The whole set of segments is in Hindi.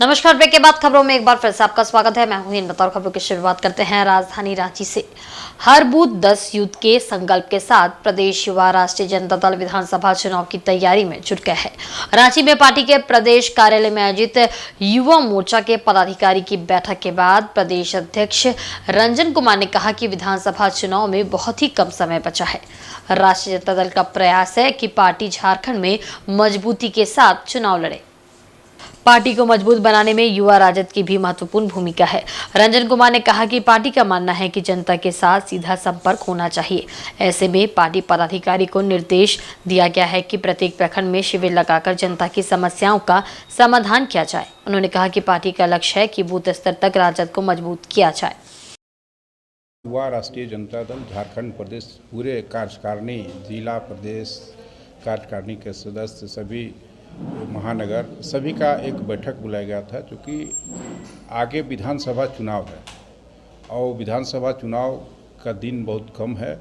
नमस्कार। ब्रेक के बाद खबरों में एक बार फिर से आपका स्वागत है। मैं हूं हिंद। बतौर खबरों की शुरुआत करते हैं राजधानी रांची से। हर बूथ 10 यूथ के संकल्प के साथ प्रदेश युवा राष्ट्रीय जनता दल विधानसभा चुनाव की तैयारी में जुट गया है। रांची में पार्टी के प्रदेश कार्यालय में आयोजित युवा मोर्चा के पदाधिकारी की बैठक के बाद प्रदेश अध्यक्ष रंजन कुमार ने कहा कि विधानसभा चुनाव में बहुत ही कम समय बचा है। राष्ट्रीय जनता दल का प्रयास है कि पार्टी झारखंड में मजबूती के साथ चुनाव लड़े। पार्टी को मजबूत बनाने में युवा राजद की भी महत्वपूर्ण भूमिका है। रंजन कुमार ने कहा कि पार्टी का मानना है कि जनता के साथ सीधा संपर्क होना चाहिए। ऐसे में पार्टी पदाधिकारी को निर्देश दिया गया है कि प्रत्येक प्रखंड में शिविर लगाकर जनता की समस्याओं का समाधान किया जाए। उन्होंने कहा कि पार्टी का लक्ष्य है कि बूथ स्तर तक राजद को मजबूत किया जाए। युवा राष्ट्रीय जनता दल झारखंड प्रदेश पूरे कार्यकारिणी, जिला प्रदेश कार्यकारिणी के सदस्य, सभी महानगर सभी का एक बैठक बुलाया गया था, क्योंकि आगे विधानसभा चुनाव है और विधानसभा चुनाव का दिन बहुत कम है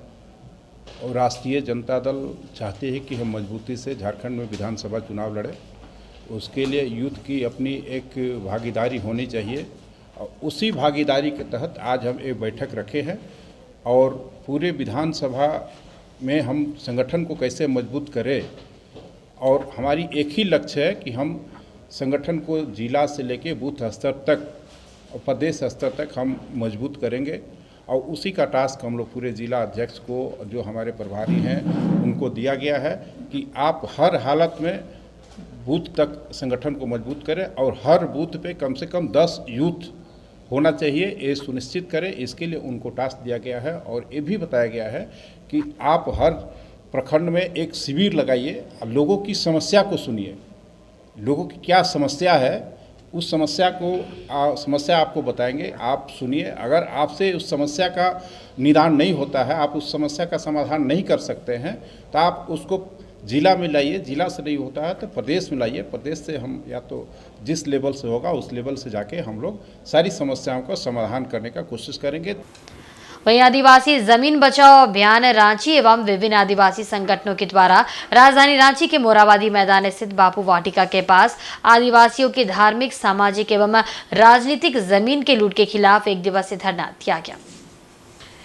और राष्ट्रीय जनता दल चाहते हैं कि हम मजबूती से झारखंड में विधानसभा चुनाव लड़े। उसके लिए यूथ की अपनी एक भागीदारी होनी चाहिए और उसी भागीदारी के तहत आज हम एक बैठक रखे हैं और पूरे विधानसभा में हम संगठन को कैसे मजबूत करें। और हमारी एक ही लक्ष्य है कि हम संगठन को जिला से लेके बूथ स्तर तक और प्रदेश स्तर तक हम मजबूत करेंगे और उसी का टास्क हम लोग पूरे जिला अध्यक्ष को, जो हमारे प्रभारी हैं, उनको दिया गया है कि आप हर हालत में बूथ तक संगठन को मजबूत करें और हर बूथ पे कम से कम 10 यूथ होना चाहिए, ये सुनिश्चित करें। इसके लिए उनको टास्क दिया गया है और ये भी बताया गया है कि आप हर प्रखंड में एक शिविर लगाइए, लोगों की समस्या को सुनिए, लोगों की क्या समस्या है उस समस्या आपको बताएंगे, आप सुनिए। अगर आपसे उस समस्या का निदान नहीं होता है, आप उस समस्या का समाधान नहीं कर सकते हैं, तो आप उसको जिला में लाइए, जिला से नहीं होता है तो प्रदेश में लाइए, प्रदेश से हम या तो जिस लेवल से होगा उस लेवल से जाके हम लोग सारी समस्याओं का समाधान करने का कोशिश करेंगे। वहीं आदिवासी जमीन बचाओ अभियान रांची एवं विभिन्न आदिवासी संगठनों के द्वारा राजधानी रांची के मोराबादी मैदान स्थित बापू वाटिका के पास आदिवासियों की धार्मिक, सामाजिक एवं राजनीतिक जमीन के लूट के खिलाफ एक दिवसीय धरना दिया गया।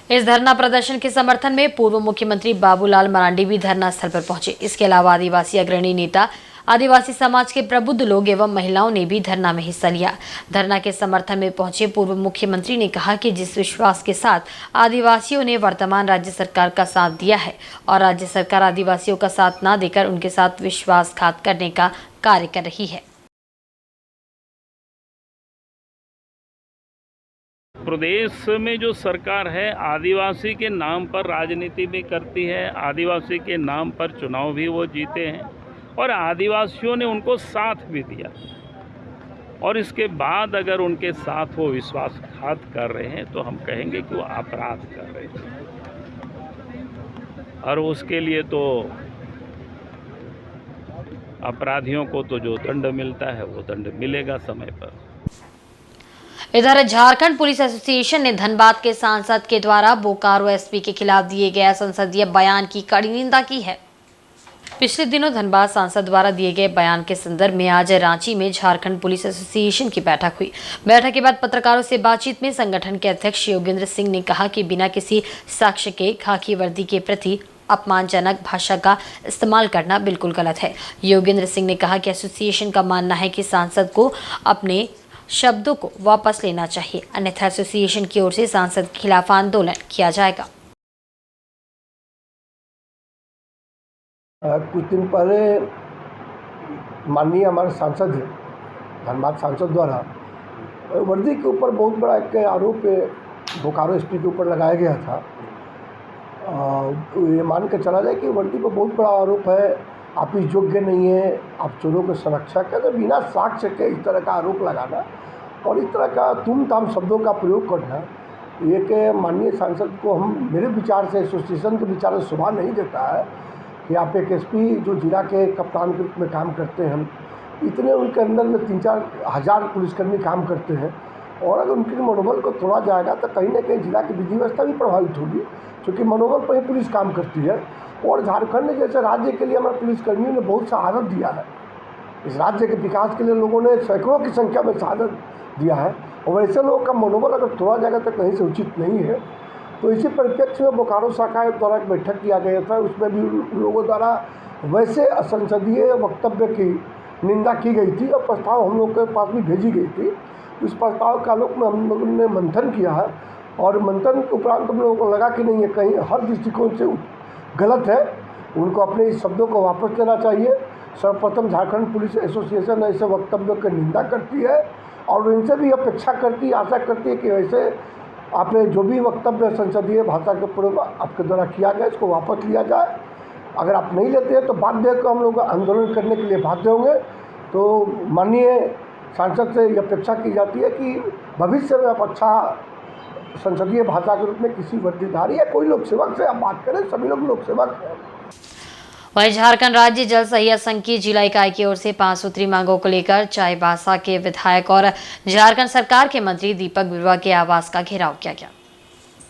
इस धरना प्रदर्शन के समर्थन में पूर्व मुख्यमंत्री बाबूलाल मरांडी भी धरना स्थल पर पहुंचे। इसके अलावा आदिवासी अग्रणी नेता, आदिवासी समाज के प्रबुद्ध लोग एवं महिलाओं ने भी धरना में हिस्सा लिया। धरना के समर्थन में पहुंचे पूर्व मुख्यमंत्री ने कहा कि जिस विश्वास के साथ आदिवासियों ने वर्तमान राज्य सरकार का साथ दिया है और राज्य सरकार आदिवासियों का साथ न देकर उनके साथ विश्वासघात करने का कार्य कर रही है। प्रदेश में जो सरकार है आदिवासी के नाम पर राजनीति भी करती है, आदिवासी के नाम पर चुनाव भी वो जीते हैं और आदिवासियों ने उनको साथ भी दिया और इसके बाद अगर उनके साथ वो विश्वासघात कर रहे हैं तो हम कहेंगे कि वो अपराध कर रहे हैं और उसके लिए तो अपराधियों को तो जो दंड मिलता है वो दंड मिलेगा समय पर। इधर झारखंड पुलिस एसोसिएशन ने धनबाद के सांसद के द्वारा बोकारो एसपी के खिलाफ दिए गए संसदीय बयान की कड़ी निंदा की है। पिछले दिनों धनबाद सांसद द्वारा दिए गए बयान के संदर्भ में आज रांची में झारखंड पुलिस एसोसिएशन की बैठक हुई। बैठक के बाद पत्रकारों से बातचीत में संगठन के अध्यक्ष योगेंद्र सिंह ने कहा कि बिना किसी साक्ष्य के खाकी वर्दी के प्रति अपमानजनक भाषा का इस्तेमाल करना बिल्कुल गलत है। योगेंद्र सिंह ने कहा कि एसोसिएशन का मानना है कि सांसद को अपने शब्दों को वापस लेना चाहिए, अन्यथा एसोसिएशन की ओर से सांसद के खिलाफ आंदोलन किया जाएगा। कुछ दिन पहले माननीय हमारे सांसद धनबाद सांसद द्वारा वर्दी के ऊपर बहुत बड़ा एक आरोप बोकारो एसपी के ऊपर लगाया गया था। ये मान के चला जाए कि वर्दी पर बहुत बड़ा आरोप है, आप इस योग्य नहीं है, आप चोरों के संरक्षक है। तो बिना साक्ष्य के इस तरह का आरोप लगाना और इस तरह का तुम ताम शब्दों का प्रयोग करना, ये कि माननीय सांसद को हम, मेरे विचार से, एसोसिएशन के विचार से शोभा नहीं देता है कि आप एक एसपी जो जिला के कप्तान के रूप में काम करते हैं, इतने उनके अंदर में 3-4 हज़ार पुलिसकर्मी काम करते हैं और अगर उनके मनोबल को तोड़ा जाएगा तो कहीं ना कहीं जिला की विधि व्यवस्था भी प्रभावित होगी, क्योंकि मनोबल पर ही पुलिस काम करती है। और झारखंड जैसे राज्य के लिए हमारे पुलिसकर्मियों ने बहुत सहारा दिया है इस राज्य के विकास के लिए लोगों ने सैकड़ों की संख्या में शहादत दिया है, और वैसे लोगों का मनोबल अगर थोड़ा जगह तक कहीं से उचित नहीं है, तो इसी परिप्रेक्ष्य में बोकारो शाखा द्वारा एक बैठक किया गया था। उसमें भी लोगों द्वारा वैसे असंसदीय वक्तव्य की निंदा की गई थी और प्रस्ताव हम लोग के पास भी भेजी गई थी। इस प्रस्ताव के आलोक में हम लोगों ने मंथन किया है, और मंथन के उपरांत हम लोगों को लगा कि नहीं, ये कहीं हर दृष्टिकोण से गलत है, उनको अपने इस शब्दों को वापस लेना चाहिए। सर्वप्रथम झारखंड पुलिस एसोसिएशन ऐसे वक्तव्यों की निंदा करती है और इनसे भी अपेक्षा करती है, आशा करती है कि वैसे आपने जो भी वक्तव्य संसदीय भाषा के प्रयोग आपके द्वारा किया गया, इसको वापस लिया जाए। अगर आप नहीं लेते हैं तो बाध्य को हम लोग आंदोलन करने के लिए बाध्य होंगे। तो माननीय सांसद से ये अपेक्षा की जाती है कि भविष्य में आप अच्छा संसदीय भाषा के रूप में किसी वर्दीधारी या कोई लोक सेवक से आप बात करें, सभी लोग सेवक हैं। वहीं झारखंड राज्य जल सहिया संघ की जिला इकाई की ओर से 5 सूत्री मांगों को लेकर चाईबासा के विधायक और झारखंड सरकार के मंत्री दीपक बिरुआ के आवास का घेराव किया गया।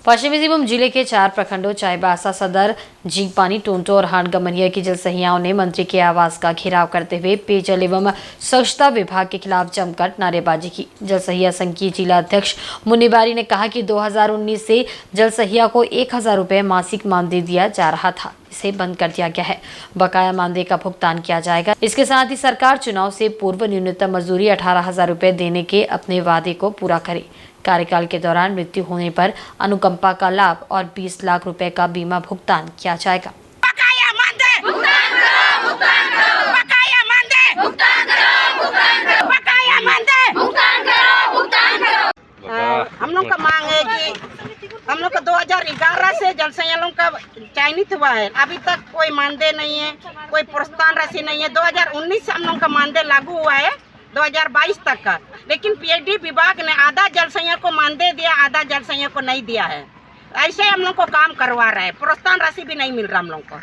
पश्चिमी सिंहभूम जिले के 4 प्रखंडों चाईबासा सदर, झींकपानी, टोंटो और हाटगम्हरिया की जल सहियाओं ने मंत्री के आवास का घेराव करते हुए पेयजल एवं स्वच्छता विभाग के खिलाफ जमकर नारेबाजी की। जल सहिया संघ की जिला अध्यक्ष मुन्नीबारी ने कहा कि 2019 से जल सहिया को 1000 रुपये मासिक मानदेय दिया जा रहा था, इसे बंद कर दिया गया है। बकाया मानदेय का भुगतान किया जाएगा। इसके साथ ही सरकार चुनाव से पूर्व न्यूनतम मजदूरी 18,000 रुपये देने के अपने वादे को पूरा करे। कार्यकाल के दौरान मृत्यु होने पर अनुकंपा का लाभ और 20 लाख रुपए का बीमा भुगतान किया जाएगा। बकाया मानदेय भुगतान करो, भुगतान करो। बकाया मानदेय भुगतान करो, भुगतान करो। बकाया मानदेय भुगतान करो, भुगतान करो। हम लोग का मांग है कि हम लोग का 2011 से जल संयम का चयनित हुआ है, अभी तक कोई मानदेय नहीं है, कोई प्रोत्साहन राशि नहीं है। 2019 से हम लोग का मानदेय लागू हुआ है 2022 तक का, लेकिन पीएचडी विभाग ने आधा जल संयम को मानदेय दिया, आधा जल संयम को नहीं दिया है। ऐसे हम लोग को काम करवा रहा है, प्रोत्साहन राशि भी नहीं मिल रहा हम लोग को।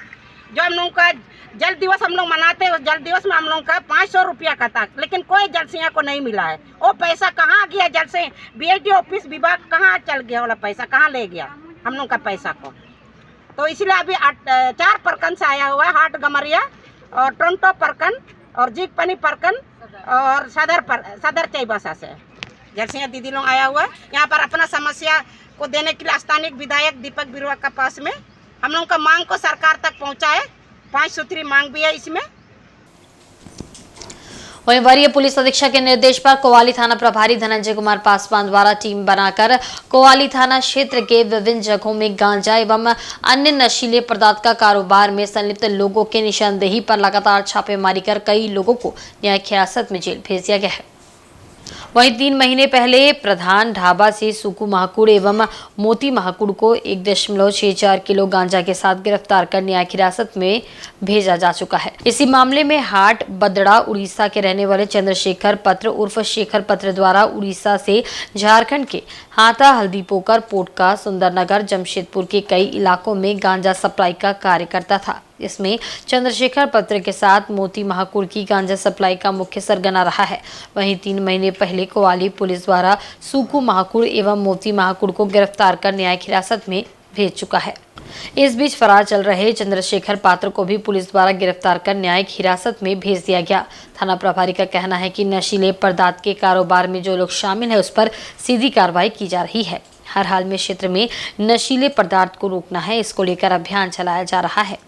जो हम लोग का जल दिवस हम लोग मनाते हैं, उस जल दिवस में हम लोग का 500 रुपया का था, लेकिन कोई जल संयम को नहीं मिला है। वो पैसा कहाँ गया? जल से बीएचडी ऑफिस विभाग कहाँ चल गया? वाला पैसा कहाँ ले गया हम लोग का पैसा को? तो इसलिए अभी 4 प्रखंड से आया हुआ है, हाटगम्हरिया और टोंटो प्रखंड और झींकपानी प्रखंड और सदर चाईबासा से जल संयम दीदी लोग आया हुआ है। यहाँ पर अपना समस्या को देने के लिए स्थानीय विधायक दीपक बिरुआ का पास में हम लोग का मांग को सरकार तक पहुँचाए। 5 सूत्री मांग भी है इसमें। वहीं वरीय पुलिस अधीक्षक के निर्देश पर कोवाली थाना प्रभारी धनंजय कुमार पासवान द्वारा टीम बनाकर कोवाली थाना क्षेत्र के विभिन्न जगहों में गांजा एवं अन्य नशीले पदार्थ का कारोबार में संलिप्त लोगों के निशानदेही पर लगातार छापेमारी कर कई लोगों को न्यायिक हिरासत में जेल भेज दिया गया है। वहीं 3 महीने पहले प्रधान ढाबा से सुकू महाकुड़ एवं मोती महाकुड़ को 1.64 किलो गांजा के साथ गिरफ्तार कर न्यायिक हिरासत में भेजा जा चुका है। इसी मामले में हाट बदड़ा उड़ीसा के रहने वाले चंद्रशेखर पत्र उर्फ शेखर पत्र द्वारा उड़ीसा से झारखंड के हाथा, हल्दीपोकर, पोटका, सुंदरनगर, जमशेदपुर के कई इलाकों में गांजा सप्लाई का कार्य करता था। इसमें चंद्रशेखर पत्र के साथ मोती महाकुड़ की गांजा सप्लाई का मुख्य सरगना रहा है। वहीं 3 महीने पहले कोवाली पुलिस द्वारा सुकू महाकुड़ एवं मोती महाकुड़ को गिरफ्तार कर न्यायिक हिरासत में भेज चुका है। इस बीच फरार चल रहे चंद्रशेखर पात्र को भी पुलिस द्वारा गिरफ्तार कर न्यायिक हिरासत में भेज दिया गया। थाना प्रभारी का कहना है कि नशीले पदार्थ के कारोबार में जो लोग शामिल है उस पर सीधी कार्रवाई की जा रही है। हर हाल में क्षेत्र में नशीले पदार्थ को रोकना है, इसको लेकर अभियान चलाया जा रहा है।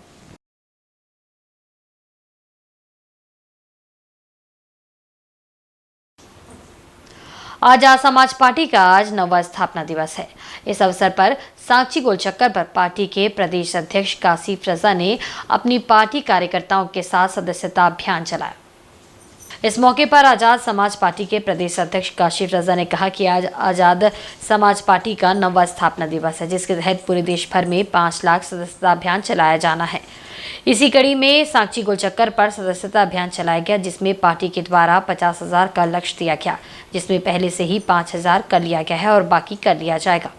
आजाद समाज पार्टी का आज 9वां स्थापना दिवस है। इस अवसर पर सांची गोलचक्कर पर पार्टी के प्रदेश अध्यक्ष कासिफ रजा ने अपनी पार्टी कार्यकर्ताओं के साथ सदस्यता अभियान चलाया। इस मौके पर आजाद समाज पार्टी के प्रदेश अध्यक्ष कासिफ रजा ने कहा कि आज आजाद समाज पार्टी का 9वां स्थापना दिवस है, जिसके तहत पूरे देश भर में 5 लाख सदस्यता अभियान चलाया जाना है। इसी कड़ी में सांची गोलचक्कर पर सदस्यता अभियान चलाया गया, जिसमें पार्टी के द्वारा 50,000 का लक्ष्य दिया गया, जिसमें पहले से ही 5,000 कर लिया गया है और बाकी कर लिया जाएगा।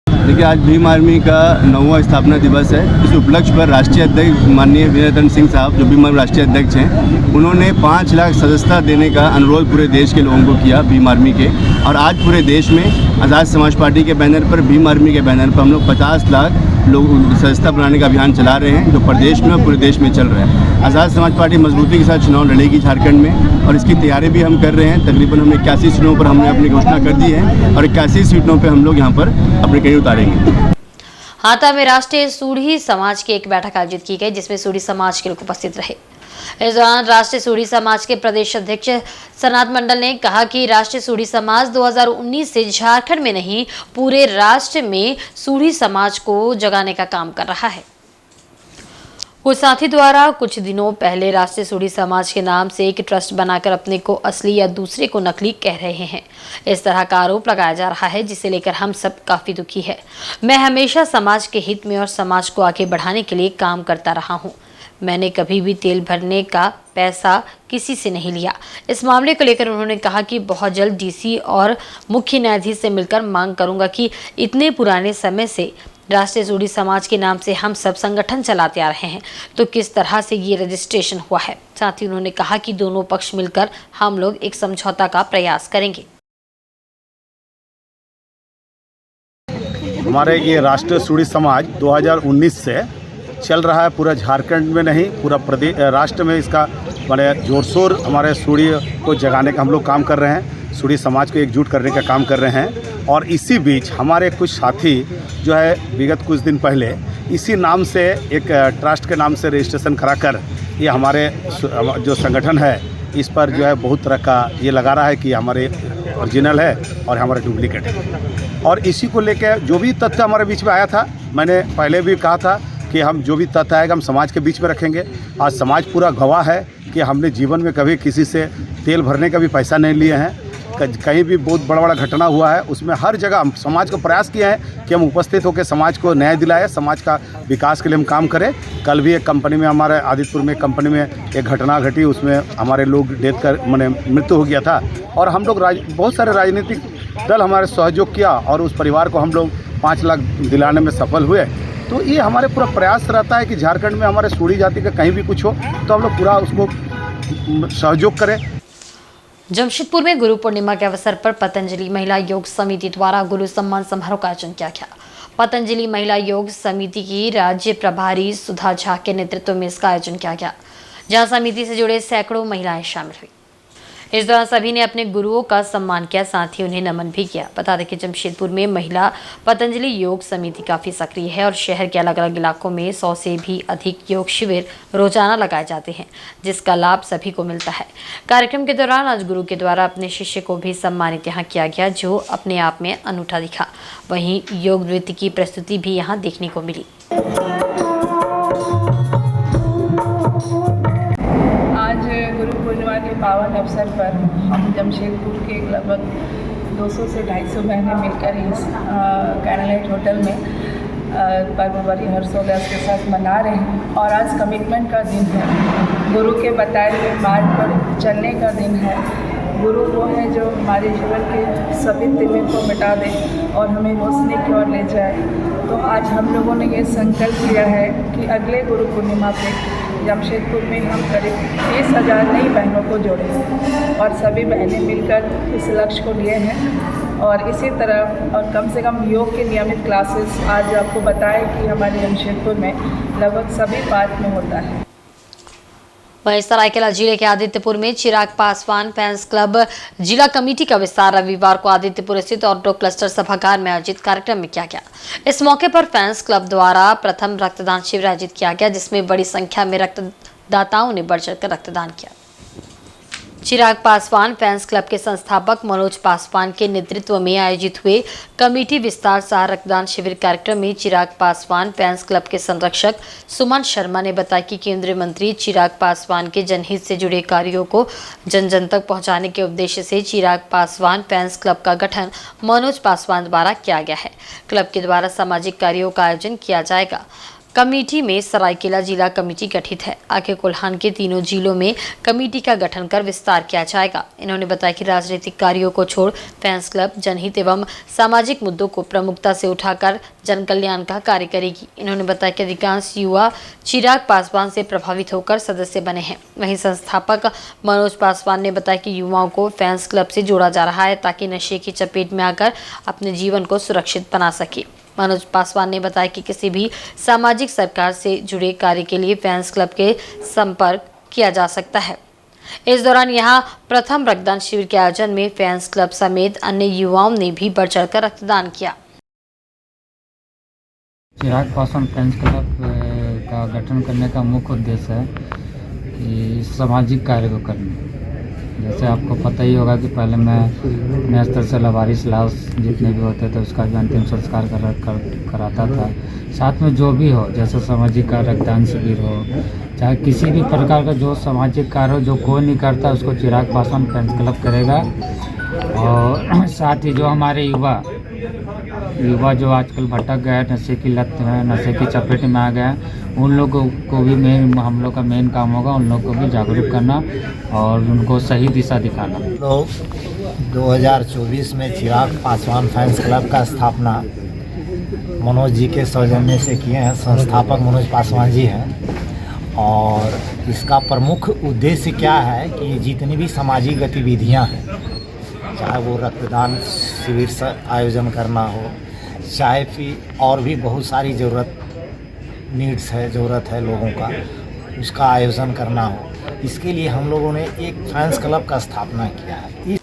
देखिए, आज भीम आर्मी का 9वां स्थापना दिवस है। इस उपलक्ष्य पर राष्ट्रीय अध्यक्ष माननीय वीरेंद्र सिंह साहब, जो भीम आर्मी राष्ट्रीय अध्यक्ष हैं, उन्होंने 5 लाख सदस्यता देने का अनुरोध पूरे देश के लोगों को किया भीम आर्मी के। और आज पूरे देश में आज़ाद समाज पार्टी के बैनर पर, भीम आर्मी के बैनर पर हम लोग 50 लाख लोग सदस्यता बनाने का अभियान चला रहे हैं, जो प्रदेश में और पूरे देश में चल रहा है। आज़ाद समाज पार्टी मजबूती के साथ चुनाव लड़ेगी झारखंड में, और इसकी तैयारी भी हम कर रहे हैं। तकरीबन हमने 81 सीटों पर हमने अपनी घोषणा कर दी है, और 81 सीटों पर हम लोग यहाँ पर अपने कहीं उतारेंगे। हाता में राष्ट्रीय सूढ़ी समाज की एक बैठक आयोजित की गई, जिसमें सूढ़ी समाज के लोग उपस्थित रहे। इस दौरान राष्ट्रीय सूढ़ी समाज के प्रदेश अध्यक्ष सनात मंडल ने कहा कि राष्ट्रीय सूढ़ी समाज 2019 से झारखंड में नहीं, पूरे राष्ट्र में सूढ़ी समाज को जगाने का काम कर रहा है। कुछ साथी द्वारा कुछ दिनों पहले राष्ट्रीय सूढ़ी समाज के नाम से एक ट्रस्ट बनाकर अपने को असली या दूसरे को नकली कह रहे हैं। इस तरह का आरोप लगाया जा रहा है, जिसे लेकर हम सब काफी दुखी है। मैं हमेशा समाज के हित में और समाज को आगे बढ़ाने के लिए काम करता रहा हूँ। मैंने कभी भी तेल भरने का पैसा किसी से नहीं लिया। इस मामले को लेकर उन्होंने कहा कि बहुत जल्द डीसी और मुख्य न्यायाधीश से मिलकर मांग करूंगा कि इतने पुराने समय से राष्ट्रीय सूढ़ी समाज के नाम से हम सब संगठन चलाते आ रहे हैं, तो किस तरह से ये रजिस्ट्रेशन हुआ है। साथ ही उन्होंने कहा कि दोनों पक्ष मिलकर हम लोग एक समझौता का प्रयास करेंगे। हमारे ये राष्ट्रीय सूढ़ी समाज 2019 से चल रहा है, पूरा झारखंड में नहीं पूरा प्रदेश राष्ट्र में इसका बड़े जोर शोर हमारे सूढ़ी को जगाने का हम लोग काम कर रहे हैं, सूढ़ी समाज को एकजुट करने का काम कर रहे हैं। और इसी बीच हमारे कुछ साथी जो है विगत कुछ दिन पहले इसी नाम से एक ट्रस्ट के नाम से रजिस्ट्रेशन कराकर ये हमारे जो संगठन है इस पर जो है बहुत तरह का ये लगा रहा है कि हमारे ओरिजिनल है और हमारा डुप्लीकेट है। और इसी को लेकर जो भी तथ्य हमारे बीच में आया था, मैंने पहले भी कहा था कि हम जो भी तथ्य आएगा हम समाज के बीच में रखेंगे। आज समाज पूरा गवाह है कि हमने जीवन में कभी किसी से तेल भरने का भी पैसा नहीं लिए हैं। कहीं भी बहुत बड़ा बड़ा घटना हुआ है उसमें हर जगह हम समाज को प्रयास किया है कि हम उपस्थित होकर समाज को न्याय दिलाएं, समाज का विकास के लिए हम काम करें। कल भी एक कंपनी में हमारे आदितपुर में एक कंपनी में एक घटना घटी, उसमें हमारे लोग डेथ कर मैंने मृत्यु हो गया था, और हम लोग बहुत सारे राजनीतिक दल हमारे सहयोग किया और उस परिवार को हम लोग 5 लाख दिलाने में सफल हुए। तो ये हमारे पूरा प्रयास रहता है कि झारखंड में हमारे सूढ़ी जाति का कहीं भी कुछ हो तो हम लोग पूरा उसको सहयोग करें। जमशेदपुर में गुरु पूर्णिमा के अवसर पर पतंजलि महिला योग समिति द्वारा गुरु सम्मान समारोह का आयोजन किया गया। पतंजलि महिला योग समिति की राज्य प्रभारी सुधा झा के नेतृत्व में इसका आयोजन किया गया, जहां समिति से जुड़े सैकड़ों महिलाएं शामिल हुई। इस दौरान सभी ने अपने गुरुओं का सम्मान किया, साथ ही उन्हें नमन भी किया। बता दें कि जमशेदपुर में महिला पतंजलि योग समिति काफ़ी सक्रिय है और शहर के अलग अलग इलाकों में 100 से भी अधिक योग शिविर रोजाना लगाए जाते हैं, जिसका लाभ सभी को मिलता है। कार्यक्रम के दौरान आज गुरु के द्वारा अपने शिष्य को भी सम्मानित यहाँ किया गया, जो अपने आप में अनूठा दिखा। वहीं योग नृत्य की प्रस्तुति भी यहाँ देखने को मिली। गुरु पूर्णिमा के पावन अवसर पर हम जमशेदपुर के लगभग 200 से 250 बहनें मिलकर इस कैंडललाइट होटल में पर्व बड़ी हर्षोल्लास के साथ मना रहे हैं। और आज कमिटमेंट का दिन है, गुरु के बताए हुए मार्ग पर चलने का दिन है। गुरु वो है जो हमारे जीवन के सभी तिमिर को मिटा दे और हमें रोशनी की ओर ले जाए। तो आज हम लोगों ने ये संकल्प लिया है कि अगले गुरु पूर्णिमा पे जमशेदपुर में हम करीब 30,000 नई बहनों को जोड़ेंगे और सभी बहनें मिलकर इस लक्ष्य को लिए हैं। और इसी तरह और कम से कम योग के नियमित क्लासेस आज आपको बताएं कि हमारे जमशेदपुर में लगभग सभी पार्क में होता है। वहीं सरायकेला जिले के आदित्यपुर में चिराग पासवान फैंस क्लब जिला कमेटी का विस्तार रविवार को आदित्यपुर स्थित ऑटो क्लस्टर सभागार में आयोजित कार्यक्रम में किया गया। इस मौके पर फैंस क्लब द्वारा प्रथम रक्तदान शिविर आयोजित किया गया, जिसमें बड़ी संख्या में रक्तदाताओं ने बढ़ चढ़कर रक्तदान किया। चिराग पासवान फैंस क्लब के संस्थापक मनोज पासवान के नेतृत्व में आयोजित हुए कमेटी विस्तार सह रक्तदान शिविर कार्यक्रम में चिराग पासवान फैंस क्लब के संरक्षक सुमन शर्मा ने बताया कि केंद्रीय मंत्री चिराग पासवान के जनहित से जुड़े कार्यों को जन जन तक पहुंचाने के उद्देश्य से चिराग पासवान फैंस क्लब का गठन मनोज पासवान द्वारा किया गया है। क्लब के द्वारा सामाजिक कार्यों का आयोजन किया जाएगा। कमेटी में सरायकेला जिला कमेटी गठित है। आगे कोल्हान के तीनों जिलों में कमेटी का गठन कर विस्तार किया जाएगा। इन्होंने बताया कि राजनीतिक कार्यों को छोड़ फैंस क्लब जनहित एवं सामाजिक मुद्दों को प्रमुखता से उठाकर जन कल्याण का कार्य करेगी। इन्होंने बताया कि अधिकांश युवा चिराग पासवान से प्रभावित होकर सदस्य बने हैं। वहीं संस्थापक मनोज पासवान ने बताया कि युवाओं को फैंस क्लब से जोड़ा जा रहा है ताकि नशे की चपेट में आकर अपने जीवन को सुरक्षित बना सके। मनोज पासवान ने बताया कि किसी भी सामाजिक सरकार से जुड़े कार्य के लिए फैंस क्लब के संपर्क किया जा सकता है। इस दौरान यहां प्रथम रक्तदान शिविर के आयोजन में फैंस क्लब समेत अन्य युवाओं ने भी बढ़ चढ़कर रक्तदान किया। चिराग पासवान फैंस क्लब का गठन करने का मुख्य उद्देश्य है कि सामाजिक कार्य को करना। जैसे आपको पता ही होगा कि पहले मैं अपने स्तर से लवारिस लाश जितने भी होते थे उसका भी अंतिम संस्कार कराता था। साथ में जो भी हो, जैसे सामाजिक कार्य, रक्तदान शिविर हो, चाहे किसी भी प्रकार का जो सामाजिक कार्य हो जो कोई नहीं करता उसको चिराग पासवान फैंस क्लब करेगा। और साथ ही जो हमारे युवा जो आजकल भटक गए, नशे की लत में, नशे की चपेट में आ गए, उन लोगों को भी हम लोग का मेन काम होगा उन लोगों को भी जागरूक करना और उनको सही दिशा दिखाना। लोग 2024 में चिराग पासवान फैंस क्लब का स्थापना मनोज जी के सौजन्य से किए हैं। संस्थापक मनोज पासवान जी हैं और इसका प्रमुख उद्देश्य क्या है कि जितनी भी सामाजिक गतिविधियां हैं, चाहे वो रक्तदान शिविर से आयोजन करना हो, चाहे फिर और भी बहुत सारी ज़रूरत है लोगों का, उसका आयोजन करना हो, इसके लिए हम लोगों ने एक फैंस क्लब का स्थापना किया है।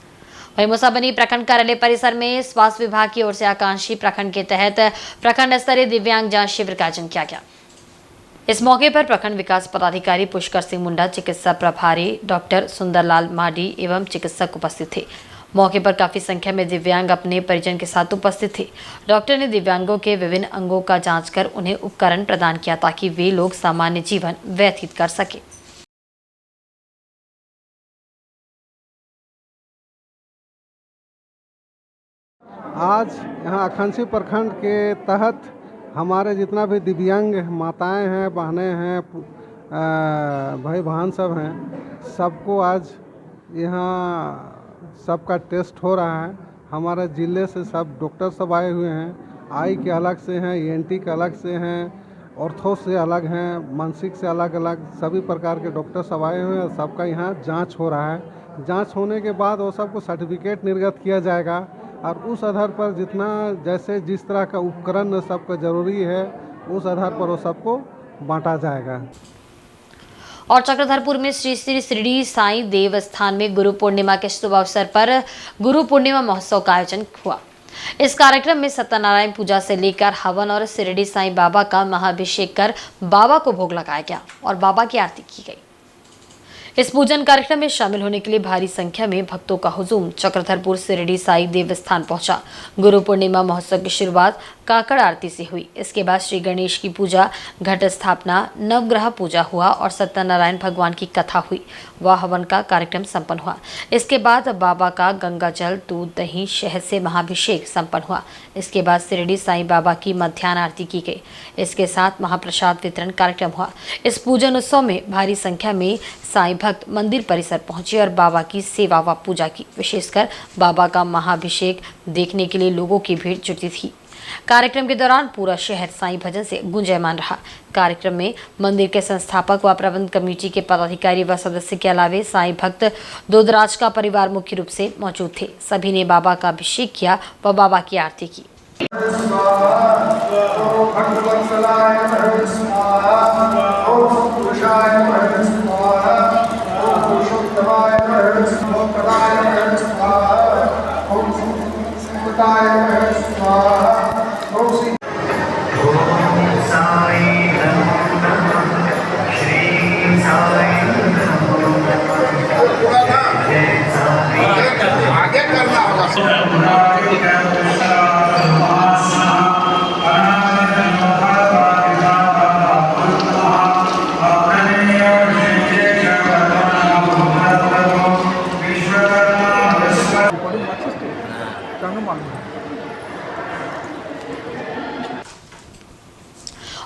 वहीं मुसाबनी प्रखंड कार्यालय परिसर में स्वास्थ्य विभाग की ओर से आकांक्षी प्रखंड के तहत प्रखंड स्तरीय दिव्यांग जांच शिविर का आयोजन किया गया। इस मौके पर प्रखंड विकास पदाधिकारी पुष्कर सिंह मुंडा, चिकित्सा प्रभारी डॉक्टर सुंदरलाल माडी एवं चिकित्सक उपस्थित थे। मौके पर काफी संख्या में दिव्यांग अपने परिजन के साथ उपस्थित थे। डॉक्टर ने दिव्यांगों के विभिन्न अंगों का जांच कर उन्हें उपकरण प्रदान किया ताकि वे लोग सामान्य जीवन व्यतीत कर सके। आज यहाँ आकांक्षी प्रखंड के तहत हमारे जितना भी दिव्यांग माताएं हैं, बहनें हैं, भाई बहन सब हैं, सबको आज यहाँ सबका टेस्ट हो रहा है। हमारे ज़िले से सब डॉक्टर सब आए हुए हैं। आई के अलग से हैं, ENT के अलग से हैं, ऑर्थो से अलग हैं, मानसिक से अलग अलग सभी प्रकार के डॉक्टर सब आए हुए हैं। सबका यहाँ जांच हो रहा है। जांच होने के बाद वो सबको सर्टिफिकेट निर्गत किया जाएगा और उस आधार पर जितना जैसे जिस तरह का उपकरण सबका ज़रूरी है उस आधार पर वो सबको बांटा जाएगा। और चक्रधरपुर में श्री श्री शिरडी साईं देवस्थान में गुरु पूर्णिमा के शुभ अवसर पर गुरु पूर्णिमा महोत्सव का आयोजन हुआ। इस कार्यक्रम में सत्यनारायण पूजा से लेकर हवन और शिरडी साईं बाबा का महाअभिषेक कर बाबा को भोग लगाया गया और बाबा की आरती की गई। इस पूजन कार्यक्रम में शामिल होने के लिए भारी संख्या में भक्तों का हुजूम चक्रधरपुर शिरडी साईं देवस्थान पहुंचा। गुरु पूर्णिमा महोत्सव की शुरुआत काकड़ आरती से हुई। इसके बाद श्री गणेश की पूजा, घट स्थापना, नवग्रह पूजा हुआ और सत्यनारायण भगवान की कथा हुई व हवन का कार्यक्रम संपन्न हुआ। इसके बाद बाबा का गंगा जल, दूध, दही, शहद से महाअभिषेक संपन्न हुआ। इसके बाद शिरडी साईं बाबा की मध्याह्न आरती की गई। इसके साथ महाप्रसाद वितरण कार्यक्रम हुआ। इस पूजन उत्सव में भारी संख्या में साईं भक्त मंदिर परिसर पहुंचे और बाबा की सेवा व पूजा की। विशेषकर बाबा का महाअभिषेक देखने के लिए लोगों की भीड़ जुटी थी। कार्यक्रम के दौरान पूरा शहर साईं भजन से गुंजायमान रहा। कार्यक्रम में मंदिर के संस्थापक व प्रबंध कमेटी के पदाधिकारी व सदस्य के अलावे साईं भक्त दोदराज का परिवार मुख्य रूप से मौजूद थे। सभी ने बाबा का अभिषेक किया व बाबा की आरती की।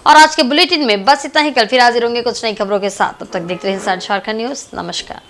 और आज के बुलेटिन में बस इतना ही। कल फिर हाजिर होंगे कुछ नई खबरों के साथ। तब तक देखते रहें इंसाइड झारखंड न्यूज। नमस्कार।